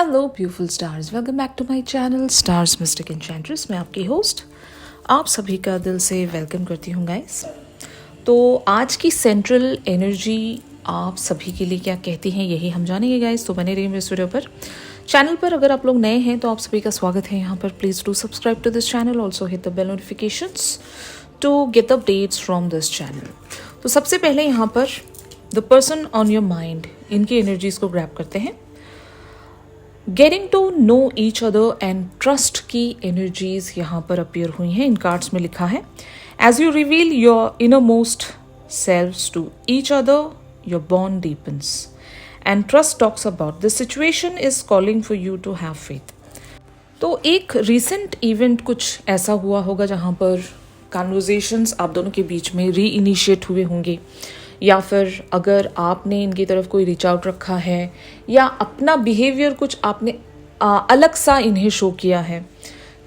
Hello beautiful stars, welcome back to my channel stars mystic enchantress. मैं आपकी host आप सभी का दिल से वेलकम करती हूँ गाइस। तो आज की सेंट्रल एनर्जी आप सभी के लिए क्या कहती हैं यही हम जानेंगे गाइस। तो बने रहिए इस वीडियो पर। चैनल पर अगर आप लोग नए हैं तो आप सभी का स्वागत है यहाँ पर। Please do subscribe to this channel, also hit the bell notifications to get updates from this channel. तो सबसे पहले यहाँ पर the person on your mind, इनकी एनर्जीज को ग्रैब करते हैं। Getting to know each other and trust की एनर्जीज यहाँ पर अपीयर हुई हैं। इन कार्ड्स में लिखा है, as you reveal your inner most selves to each other, your bond deepens and trust talks about this situation is calling for you to have faith. तो एक रिसेंट इवेंट कुछ ऐसा हुआ होगा जहाँ पर कन्वर्जेशंस आप दोनों के बीच में री इनिशिएट हुए होंगे, या फिर अगर आपने इनकी तरफ कोई रीच आउट रखा है या अपना बिहेवियर कुछ आपने अलग सा इन्हें शो किया है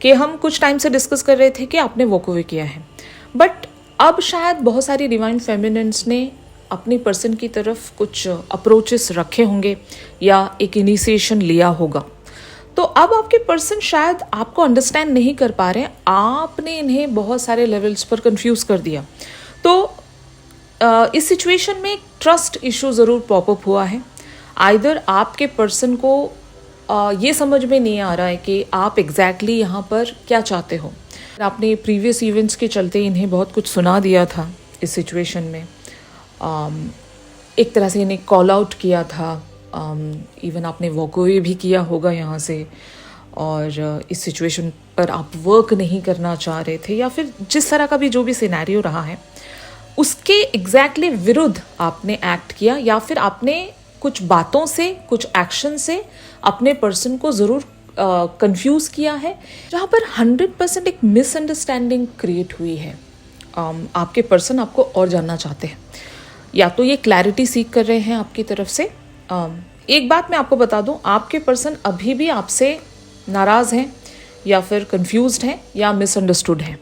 कि हम कुछ टाइम से डिस्कस कर रहे थे कि आपने वॉक अवे किया है, बट अब शायद बहुत सारी डिवाइन फेमिनिन्स ने अपनी पर्सन की तरफ कुछ अप्रोचेस रखे होंगे या एक इनिशिएशन लिया होगा। तो अब आपके पर्सन शायद आपको अंडरस्टैंड नहीं कर पा रहे हैं, आपने इन्हें बहुत सारे लेवल्स पर कंफ्यूज कर दिया। तो इस सिचुएशन में एक ट्रस्ट इशू ज़रूर पॉपअप हुआ है। आइदर आपके पर्सन को ये समझ में नहीं आ रहा है कि आप एग्जैक्टली यहाँ पर क्या चाहते हो। आपने प्रीवियस इवेंट्स के चलते इन्हें बहुत कुछ सुना दिया था इस सिचुएशन में, एक तरह से इन्हें कॉल आउट किया था, इवन आपने वॉक अवे भी किया होगा यहाँ से, और इस सिचुएशन पर आप वर्क नहीं करना चाह रहे थे, या फिर जिस तरह का भी जो भी सिनेरियो रहा है उसके एग्जैक्टली विरुद्ध आपने एक्ट किया, या फिर आपने कुछ बातों से कुछ एक्शन से अपने पर्सन को ज़रूर कंफ्यूज किया है, जहाँ पर 100% एक मिसअंडरस्टैंडिंग क्रिएट हुई है। आपके पर्सन आपको और जानना चाहते हैं, या तो ये क्लैरिटी सीख कर रहे हैं आपकी तरफ से। एक बात मैं आपको बता दूं, आपके पर्सन अभी भी आपसे नाराज़ हैं या फिर कंफ्यूज्ड हैं या मिसअंडरस्टूड हैं।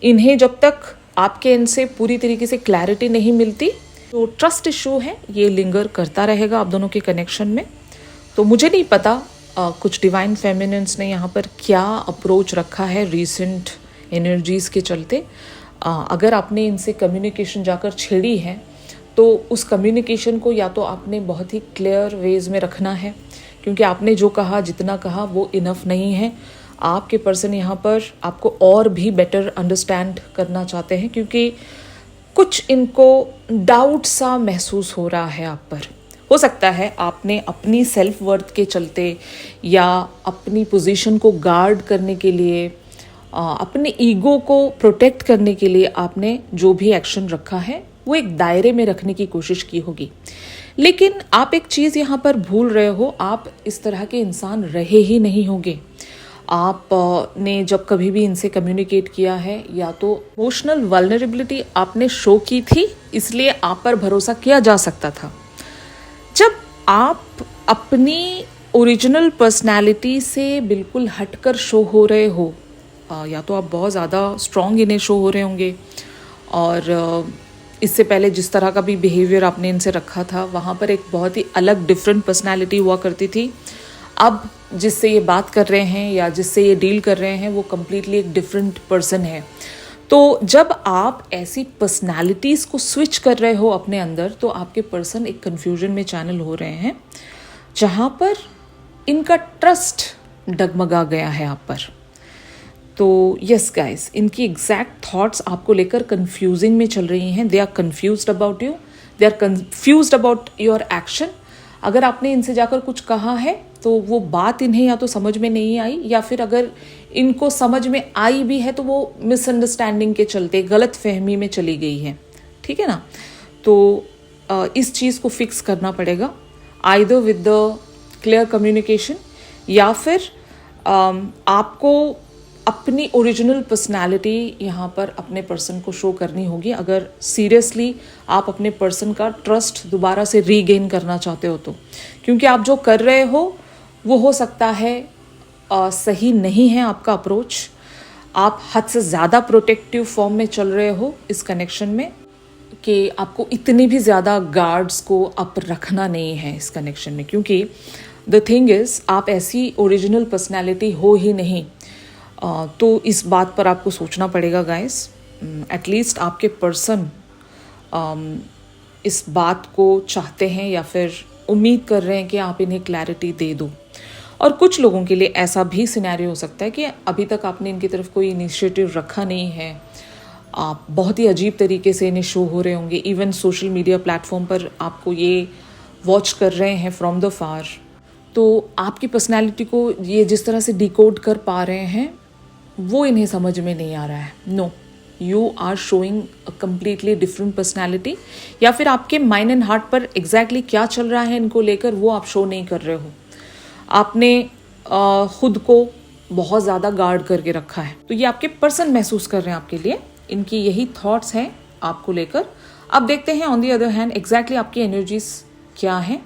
इन्हें जब तक आपके इनसे पूरी तरीके से क्लैरिटी नहीं मिलती तो ट्रस्ट इशू है, ये लिंगर करता रहेगा आप दोनों के कनेक्शन में। तो मुझे नहीं पता कुछ डिवाइन फेमिनिन्स ने यहाँ पर क्या अप्रोच रखा है रिसेंट एनर्जीज के चलते। अगर आपने इनसे कम्युनिकेशन जाकर छेड़ी है तो उस कम्युनिकेशन को या तो आपने बहुत ही क्लियर वेज में रखना है, क्योंकि आपने जो कहा, जितना कहा वो इनफ नहीं है। आपके पर्सन यहाँ पर आपको और भी बेटर अंडरस्टैंड करना चाहते हैं, क्योंकि कुछ इनको डाउट सा महसूस हो रहा है आप पर। हो सकता है आपने अपनी सेल्फ वर्थ के चलते या अपनी पोजीशन को गार्ड करने के लिए, अपने ईगो को प्रोटेक्ट करने के लिए आपने जो भी एक्शन रखा है वो एक दायरे में रखने की कोशिश की होगी। लेकिन आप एक चीज़ यहाँ पर भूल रहे हो, आप इस तरह के इंसान रहे ही नहीं होंगे। आपने जब कभी भी इनसे कम्युनिकेट किया है, या तो इमोशनल वल्नरेबिलिटी आपने शो की थी, इसलिए आप पर भरोसा किया जा सकता था। जब आप अपनी ओरिजिनल पर्सनालिटी से बिल्कुल हटकर शो हो रहे हो, या तो आप बहुत ज़्यादा स्ट्रॉन्ग इन्हें शो हो रहे होंगे, और इससे पहले जिस तरह का भी बिहेवियर आपने इनसे रखा था वहाँ पर एक बहुत ही अलग डिफरेंट पर्सनालिटी हुआ करती थी। अब जिससे ये बात कर रहे हैं या जिससे ये डील कर रहे हैं वो कम्प्लीटली एक डिफरेंट पर्सन है। तो जब आप ऐसी पर्सनालिटीज़ को स्विच कर रहे हो अपने अंदर, तो आपके पर्सन एक कन्फ्यूजन में चैनल हो रहे हैं, जहाँ पर इनका ट्रस्ट डगमगा गया है आप पर। तो यस गाइस, इनकी एग्जैक्ट थॉट्स आपको लेकर कंफ्यूजिंग में चल रही हैं। They are confused about you, they are confused about your action. अगर आपने इनसे जाकर कुछ कहा है तो वो बात इन्हें या तो समझ में नहीं आई, या फिर अगर इनको समझ में आई भी है तो वो मिसअंडरस्टैंडिंग के चलते गलत फहमी में चली गई है। ठीक है ना। तो इस चीज़ को फिक्स करना पड़ेगा, either with the clear communication, या फिर आपको अपनी ओरिजिनल पर्सनालिटी यहाँ पर अपने पर्सन को शो करनी होगी, अगर सीरियसली आप अपने पर्सन का ट्रस्ट दोबारा से रीगेन करना चाहते हो तो। क्योंकि आप जो कर रहे हो वो हो सकता है सही नहीं है आपका अप्रोच। आप हद से ज़्यादा प्रोटेक्टिव फॉर्म में चल रहे हो इस कनेक्शन में, कि आपको इतनी भी ज़्यादा गार्ड्स को अप रखना नहीं है इस कनेक्शन में, क्योंकि द थिंग इज़ आप ऐसी ओरिजिनल पर्सनैलिटी हो ही नहीं। तो इस बात पर आपको सोचना पड़ेगा गाइस। एटलीस्ट आपके पर्सन इस बात को चाहते हैं या फिर उम्मीद कर रहे हैं कि आप इन्हें क्लैरिटी दे दो। और कुछ लोगों के लिए ऐसा भी सिनेरियो हो सकता है कि अभी तक आपने इनकी तरफ कोई इनिशिएटिव रखा नहीं है, आप बहुत ही अजीब तरीके से इन्हें शो हो रहे होंगे, इवन सोशल मीडिया प्लेटफॉर्म पर आपको ये वॉच कर रहे हैं फ्रॉम द फार। तो आपकी पर्सनैलिटी को ये जिस तरह से डिकोड कर पा रहे हैं वो इन्हें समझ में नहीं आ रहा है। No, you are showing a completely different personality, या फिर आपके माइंड एंड हार्ट पर एग्जैक्टली क्या चल रहा है इनको लेकर वो आप शो नहीं कर रहे हो। आपने खुद को बहुत ज़्यादा गार्ड करके रखा है। तो ये आपके पर्सन महसूस कर रहे हैं आपके लिए, इनकी यही थॉट्स हैं आपको लेकर। अब देखते हैं on the other hand exactly आपकी एनर्जीज क्या हैं।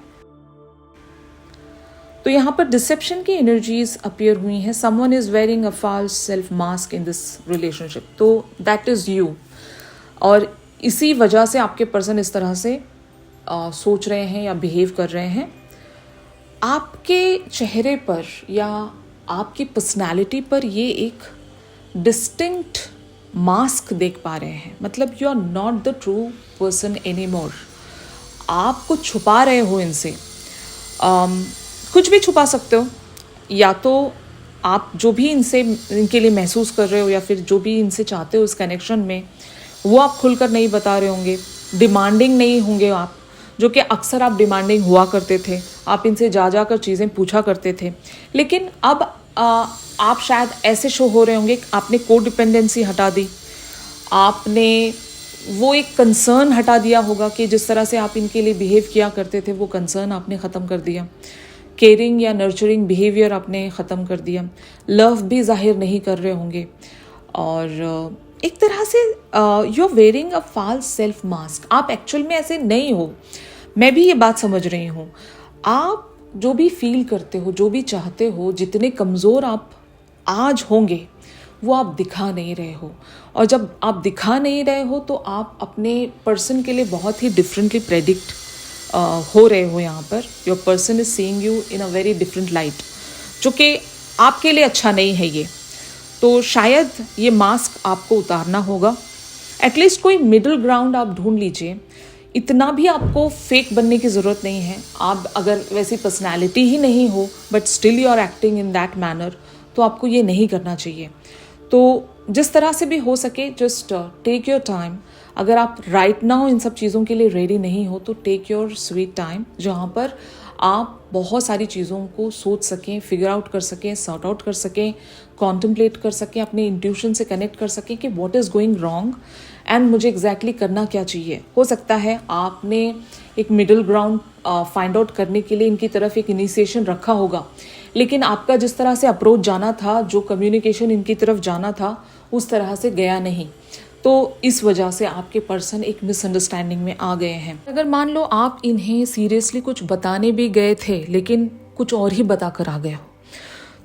तो यहाँ पर डिसेप्शन की एनर्जीज अपीयर हुई हैं। Someone is wearing a false self mask in this relationship, तो दैट इज यू। और इसी वजह से आपके पर्सन इस तरह से सोच रहे हैं या बिहेव कर रहे हैं। आपके चेहरे पर या आपकी पर्सनालिटी पर ये एक डिस्टिंक्ट मास्क देख पा रहे हैं। मतलब you are not the true person any more. आप कुछ छुपा रहे हो इनसे। कुछ भी छुपा सकते हो, या तो आप जो भी इनके लिए महसूस कर रहे हो या फिर जो भी इनसे चाहते हो इस कनेक्शन में, वो आप खुलकर नहीं बता रहे होंगे। डिमांडिंग नहीं होंगे आप, जो कि अक्सर आप डिमांडिंग हुआ करते थे। आप इनसे जा कर चीज़ें पूछा करते थे, लेकिन अब आप शायद ऐसे शो हो रहे होंगे। आपने को डिपेंडेंसी हटा दी, आपने वो एक कंसर्न हटा दिया होगा कि जिस तरह से आप इनके लिए बिहेव किया करते थे वो कंसर्न आपने ख़त्म कर दिया। केयरिंग या नर्चरिंग बिहेवियर आपने ख़त्म कर दिया। लव भी जाहिर नहीं कर रहे होंगे। और एक तरह से you are wearing a false self mask. आप एक्चुअल में ऐसे नहीं हो। मैं भी ये बात समझ रही हूँ। आप जो भी फील करते हो, जो भी चाहते हो, जितने कमज़ोर आप आज होंगे वो आप दिखा नहीं रहे हो। और जब आप दिखा नहीं रहे हो तो आप अपने पर्सन के लिए बहुत ही डिफरेंटली प्रेडिक्ट हो रहे हो। यहाँ per your person is seeing you in a very different light, जो कि आपके लिए अच्छा नहीं है ये। तो शायद ये मास्क आपको उतारना होगा। एटलीस्ट कोई मिडिल ग्राउंड आप ढूंढ लीजिए। इतना भी आपको फेक बनने की ज़रूरत नहीं है। आप अगर वैसी पर्सनैलिटी ही नहीं हो but still you are acting in that manner, तो आपको ये नहीं करना चाहिए। तो जिस तरह से भी हो सके जस्ट टेक योर टाइम। अगर आप राइट नाउ इन सब चीज़ों के लिए रेडी नहीं हो तो टेक योर स्वीट टाइम, जहाँ पर आप बहुत सारी चीज़ों को सोच सकें, फिगर आउट कर सकें, सॉर्ट आउट कर सकें, कॉन्टम्पलेट कर सकें, अपने इंट्यूशन से कनेक्ट कर सकें कि what is going wrong and मुझे एग्जैक्टली करना क्या चाहिए। हो सकता है आपने एक मिडिल ग्राउंड फाइंड आउट करने के लिए इनकी तरफ एक इनिशिएशन रखा होगा, लेकिन आपका जिस तरह से अप्रोच जाना था, जो कम्युनिकेशन इनकी तरफ जाना था, उस तरह से गया नहीं। तो इस वजह से आपके पर्सन एक मिसअंडरस्टैंडिंग में आ गए हैं। अगर मान लो आप इन्हें सीरियसली कुछ बताने भी गए थे लेकिन कुछ और ही बता कर आ गए हो,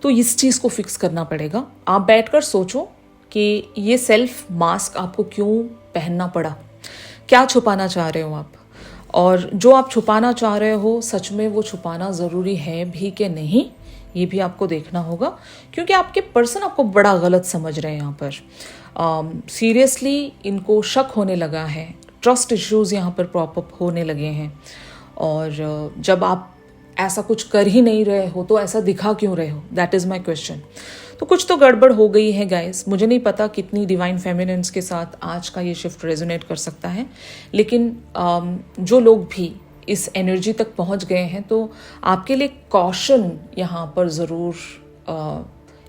तो इस चीज़ को फिक्स करना पड़ेगा। आप बैठकर सोचो कि ये सेल्फ मास्क आपको क्यों पहनना पड़ा, क्या छुपाना चाह रहे हो आप, और जो आप छुपाना चाह रहे हो सच में वो छुपाना ज़रूरी है भी कि नहीं, ये भी आपको देखना होगा। क्योंकि आपके पर्सन आपको बड़ा गलत समझ रहे हैं यहाँ पर। सीरियसली इनको शक होने लगा है, ट्रस्ट इश्यूज़ यहाँ पर प्रॉप अप होने लगे हैं। और जब आप ऐसा कुछ कर ही नहीं रहे हो तो ऐसा दिखा क्यों रहे हो, दैट इज़ माई क्वेश्चन। तो कुछ तो गड़बड़ हो गई है गाइस। मुझे नहीं पता कितनी डिवाइन फेमिनिन्स के साथ आज का ये शिफ्ट रेजोनेट कर सकता है, लेकिन जो लोग भी इस एनर्जी तक पहुंच गए हैं तो आपके लिए कॉशन यहाँ पर ज़रूर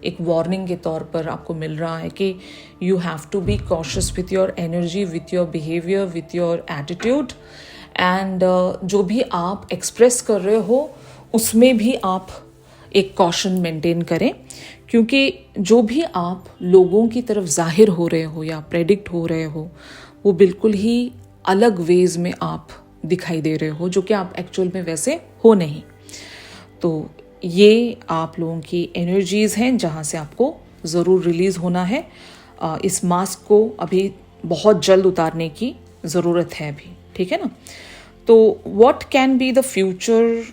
एक वार्निंग के तौर पर आपको मिल रहा है कि you have to be cautious with your energy, with your behaviour, with your attitude and जो भी आप एक्सप्रेस कर रहे हो उसमें भी आप एक कॉशन मेंटेन करें। क्योंकि जो भी आप लोगों की तरफ जाहिर हो रहे हो या प्रेडिक्ट हो रहे हो वो बिल्कुल ही अलग वेज में आप दिखाई दे रहे हो, जो कि आप एक्चुअल में वैसे हो नहीं। तो ये आप लोगों की एनर्जीज़ हैं जहाँ से आपको ज़रूर रिलीज़ होना है। इस मास्क को अभी बहुत जल्द उतारने की ज़रूरत है अभी, ठीक है ना। तो what can be the future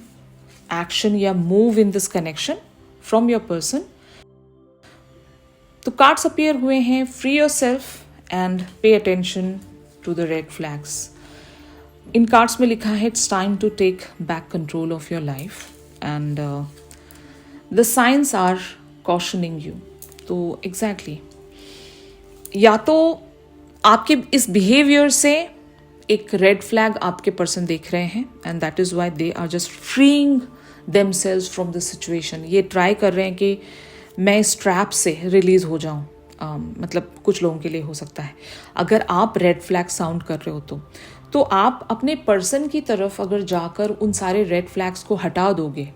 action या move in this connection from your person. तो कार्ड्स अपीयर हुए हैं, free yourself and pay attention to the red flags. इन कार्ड्स में लिखा है it's time to take back control of your life and the signs are cautioning you. तो exactly या तो आपके इस बिहेवियर से एक रेड फ्लैग आपके पर्सन देख रहे हैं and that is why they are just freeing themselves from the situation. ये ट्राई कर रहे हैं कि मैं इस ट्रैप से रिलीज हो जाऊं। मतलब कुछ लोगों के लिए हो सकता है अगर आप रेड फ्लैग साउंड कर रहे हो तो आप अपने पर्सन की तरफ अगर जाकर उन सारे रेड फ्लैग्स को हटा दोगे,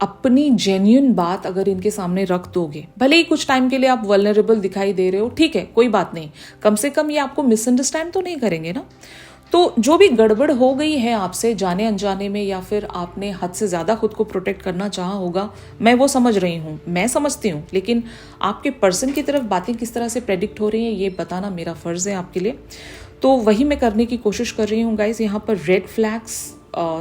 अपनी जेन्युइन बात अगर इनके सामने रख दोगे, भले ही कुछ टाइम के लिए आप वल्नरेबल दिखाई दे रहे हो, ठीक है, कोई बात नहीं, कम से कम ये आपको मिसअंडरस्टैंड तो नहीं करेंगे ना। तो जो भी गड़बड़ हो गई है आपसे जाने अनजाने में, या फिर आपने हद से ज़्यादा खुद को प्रोटेक्ट करना चाहा होगा, मैं वो समझ रही हूँ, मैं समझती हूँ, लेकिन आपके पर्सन की तरफ बातें किस तरह से प्रेडिक्ट हो रही हैं ये बताना मेरा फ़र्ज़ है आपके लिए। तो वही मैं करने की कोशिश कर रही हूँ गाइस। यहाँ पर रेड फ्लैग्स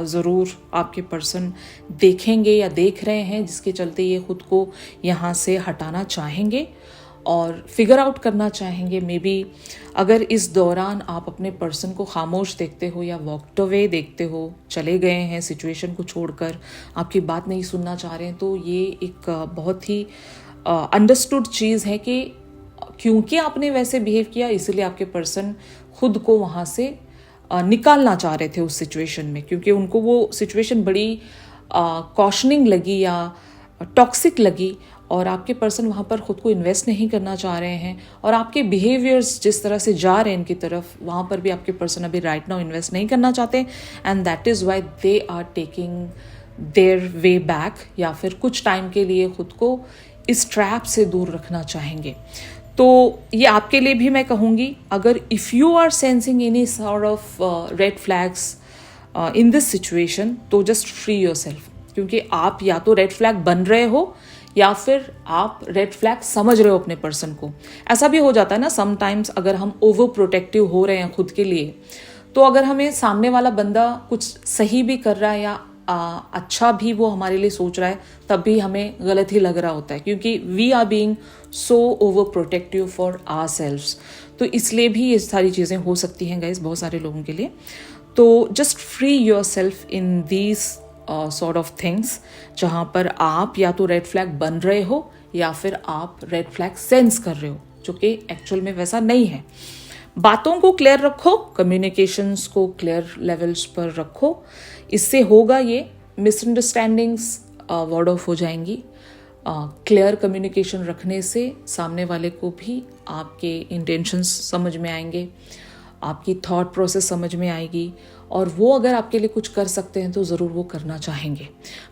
ज़रूर आपके पर्सन देखेंगे या देख रहे हैं, जिसके चलते ये खुद को यहाँ से हटाना चाहेंगे और फिगर आउट करना चाहेंगे। मे बी अगर इस दौरान आप अपने पर्सन को खामोश देखते हो या वॉकड अवे देखते हो, चले गए हैं सिचुएशन को छोड़कर, आपकी बात नहीं सुनना चाह रहे हैं, तो ये एक बहुत ही अंडरस्टूड चीज़ है कि क्योंकि आपने वैसे बिहेव किया इसलिए आपके पर्सन खुद को वहाँ से निकालना चाह रहे थे उस सिचुएशन में, क्योंकि उनको वो सिचुएशन बड़ी कॉशनिंग लगी या टॉक्सिक लगी और आपके पर्सन वहाँ पर खुद को इन्वेस्ट नहीं करना चाह रहे हैं और आपके बिहेवियर्स जिस तरह से जा रहे हैं इनकी तरफ, वहाँ पर भी आपके पर्सन अभी राइट नाउ इन्वेस्ट नहीं करना चाहते and that is why they are taking their way back, या फिर कुछ टाइम के लिए खुद को इस ट्रैप से दूर रखना चाहेंगे। तो ये आपके लिए भी मैं कहूँगी, अगर if you are sensing any sort of red flags in this situation, तो जस्ट फ्री योर सेल्फ, क्योंकि आप या तो रेड फ्लैग बन रहे हो या फिर आप रेड फ्लैग समझ रहे हो अपने पर्सन को। ऐसा भी हो जाता है ना समटाइम्स, अगर हम ओवर प्रोटेक्टिव हो रहे हैं खुद के लिए, तो अगर हमें सामने वाला बंदा कुछ सही भी कर रहा है या अच्छा भी वो हमारे लिए सोच रहा है, तब भी हमें गलत ही लग रहा होता है, क्योंकि we are being so overprotective for ourselves. तो इसलिए भी ये सारी चीज़ें हो सकती हैं गाइस बहुत सारे लोगों के लिए। तो just free your self in these sort of things, जहाँ पर आप या तो रेड फ्लैग बन रहे हो या फिर आप रेड फ्लैग सेंस कर रहे हो, जो कि एक्चुअल में वैसा नहीं है। बातों को क्लियर रखो, कम्युनिकेशंस को क्लियर लेवल्स पर रखो, इससे होगा ये मिसअंडरस्टैंडिंग्स वर्ड ऑफ हो जाएंगी। क्लियर कम्युनिकेशन रखने से सामने वाले को भी आपके इंटेंशंस समझ में आएंगे, आपकी थॉट प्रोसेस समझ में आएगी, और वो अगर आपके लिए कुछ कर सकते हैं तो ज़रूर वो करना चाहेंगे।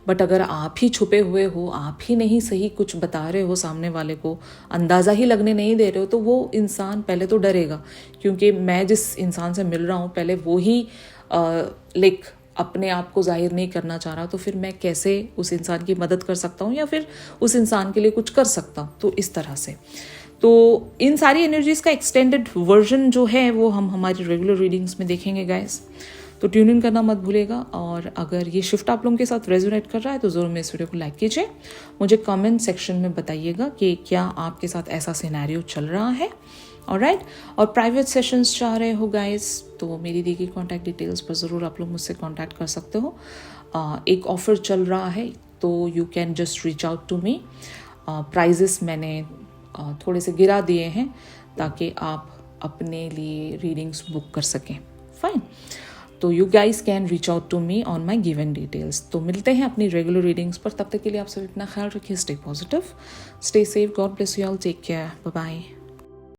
बट अगर आप ही छुपे हुए हो, आप ही नहीं सही कुछ बता रहे हो, सामने वाले को अंदाज़ा ही लगने नहीं दे रहे हो, तो वो इंसान पहले तो डरेगा, क्योंकि मैं जिस इंसान से मिल रहा हूँ पहले वो ही अपने आप को जाहिर नहीं करना चाह रहा, तो फिर मैं कैसे उस इंसान की मदद कर सकता हूँ या फिर उस इंसान के लिए कुछ कर सकता हूँ। तो इस तरह से तो इन सारी एनर्जीज़ का एक्सटेंडेड वर्जन जो है वो हम हमारी रेगुलर रीडिंग्स में देखेंगे गाइस। तो ट्यून इन करना मत भूलेगा, और अगर ये शिफ्ट आप लोगों के साथ रेजोनेट कर रहा है तो ज़रूर मेरे इस वीडियो को लाइक कीजिए। मुझे कमेंट सेक्शन में बताइएगा कि क्या आपके साथ ऐसा सिनेरियो चल रहा है। ऑलराइट, और प्राइवेट सेशंस चाह रहे हो गाइस तो मेरी दी गई कॉन्टैक्ट डिटेल्स पर ज़रूर आप लोग मुझसे कॉन्टैक्ट कर सकते हो। एक ऑफ़र चल रहा है तो you can just reach out to me. Prices मैंने थोड़े से गिरा दिए हैं ताकि आप अपने लिए रीडिंग्स बुक कर सकें। फाइन, तो you guys can reach out to me on my given details. तो मिलते हैं अपनी रेगुलर रीडिंग्स पर, तब तक के लिए आप सभी अपना ख्याल रखिए, stay positive, stay safe, God bless you all, take care, bye bye.